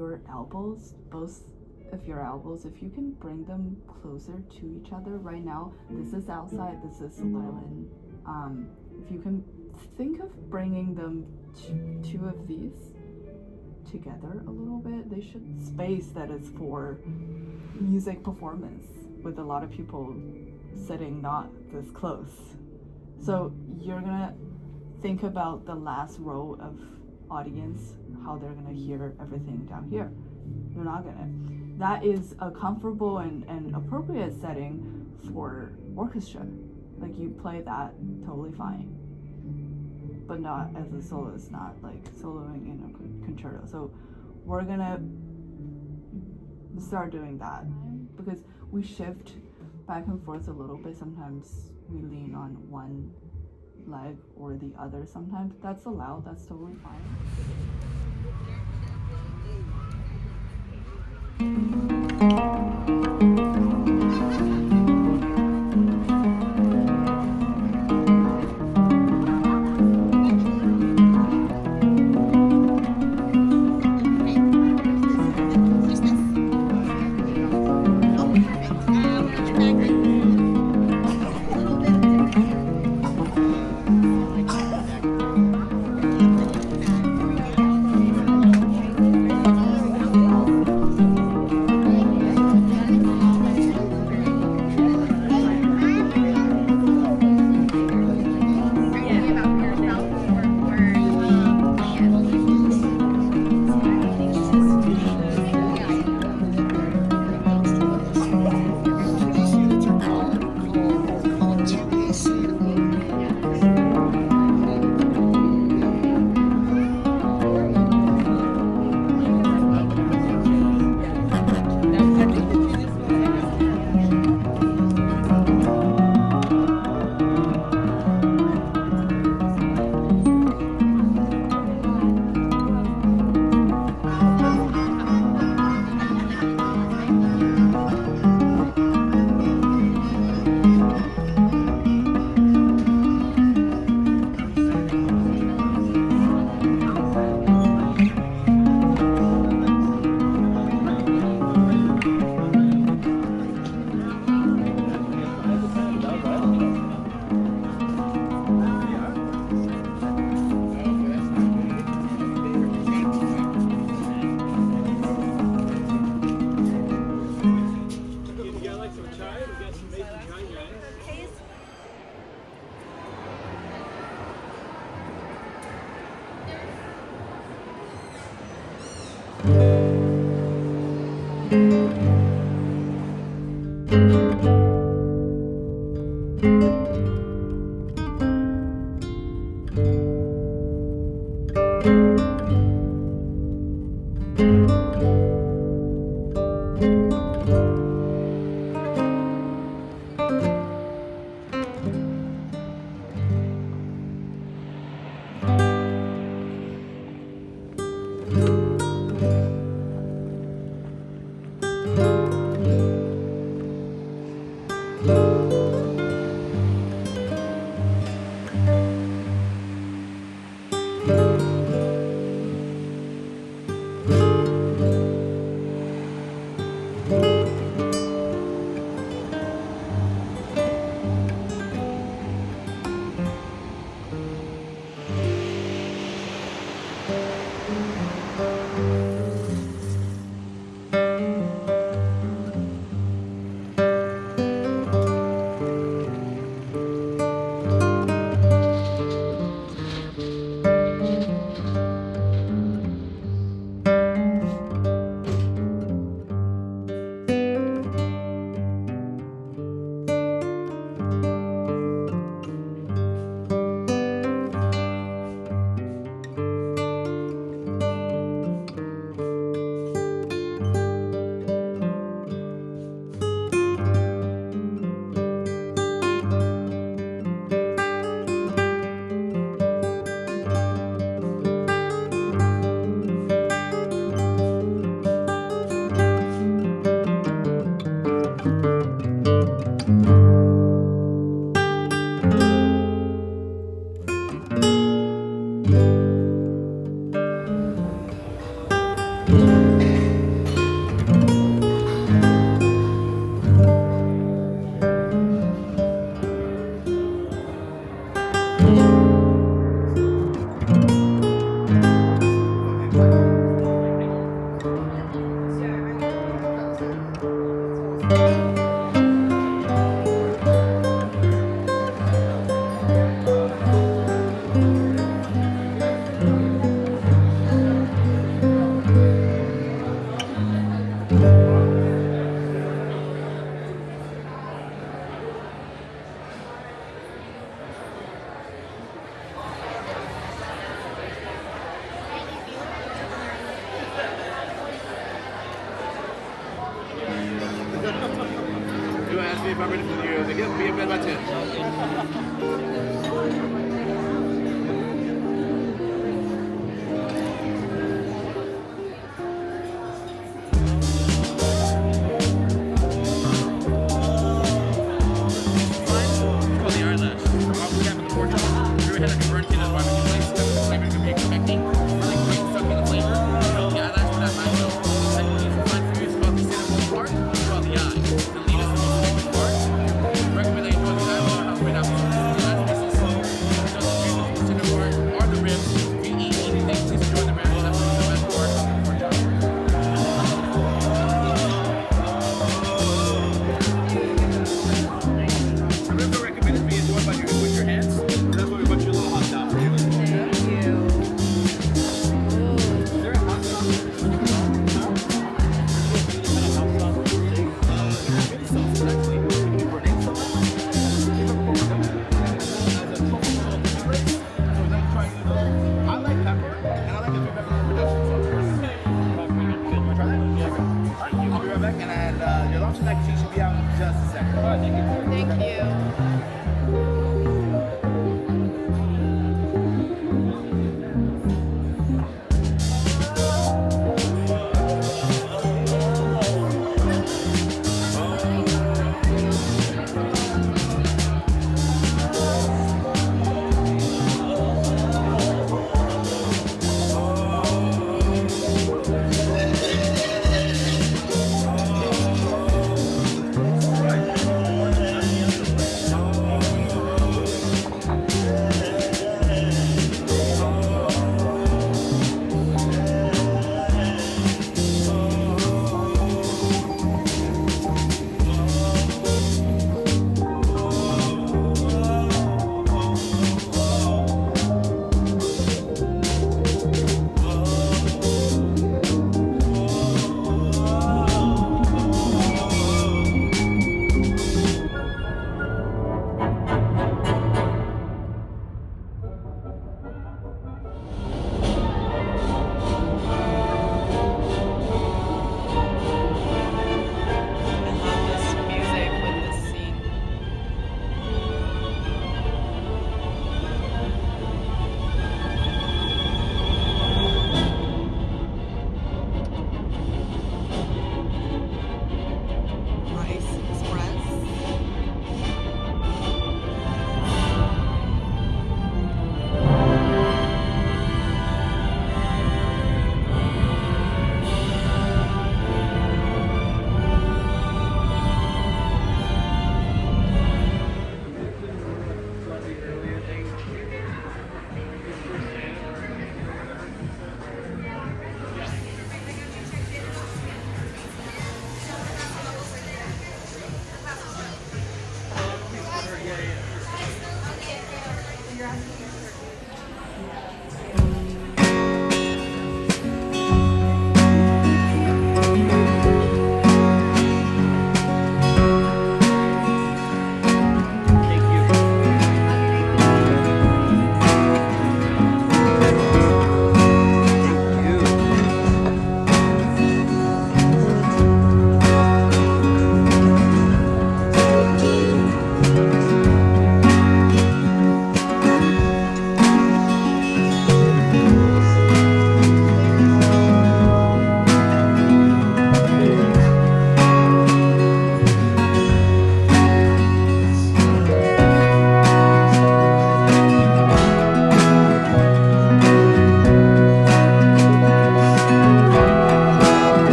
your elbows, both of your elbows, if you can bring them closer to each other right now, this is outside, this is violin. If you can think of bringing them two of these together a little bit, they should space that is for music performance with a lot of people sitting not this close. So you're gonna think about the last row of audience, how they're gonna hear everything down here. You're not gonna. That is a comfortable and appropriate setting for orchestra. Like you play that totally fine, but not as a soloist, not like soloing in a concerto. So we're gonna start doing that because we shift back and forth a little bit. Sometimes we lean on one leg or the other. Sometimes that's allowed, that's totally fine. me if I'm ready for you. Get up, be in bed by 10.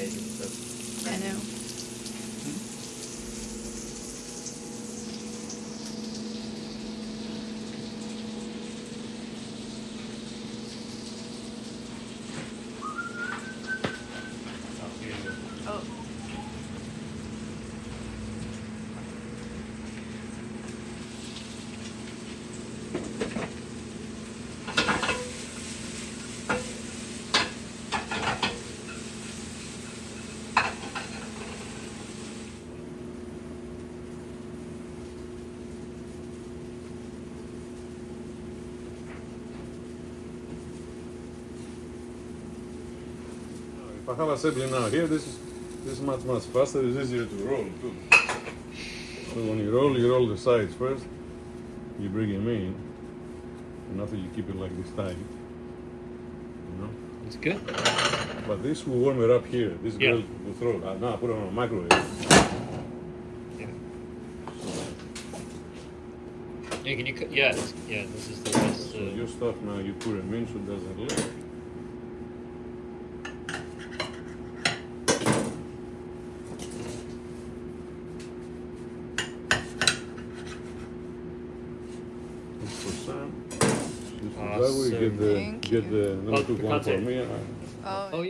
amazing stuff. I know. Oh, here you go. Oh. If I have assembly now here, this is much faster. It's easier to roll too. So when you roll the sides first. You bring them in, and after you keep it like this tight. You know. It's good. But this will warm it up here. This Yeah. girl will throw it. Now I put it on a microwave. Yeah. So, Yeah, can you? Yeah, this is the best. so your stuff now you put them in so it doesn't leak. For Sam. That way Awesome. get the Thank get the you. number Oh, two the one for contact. me.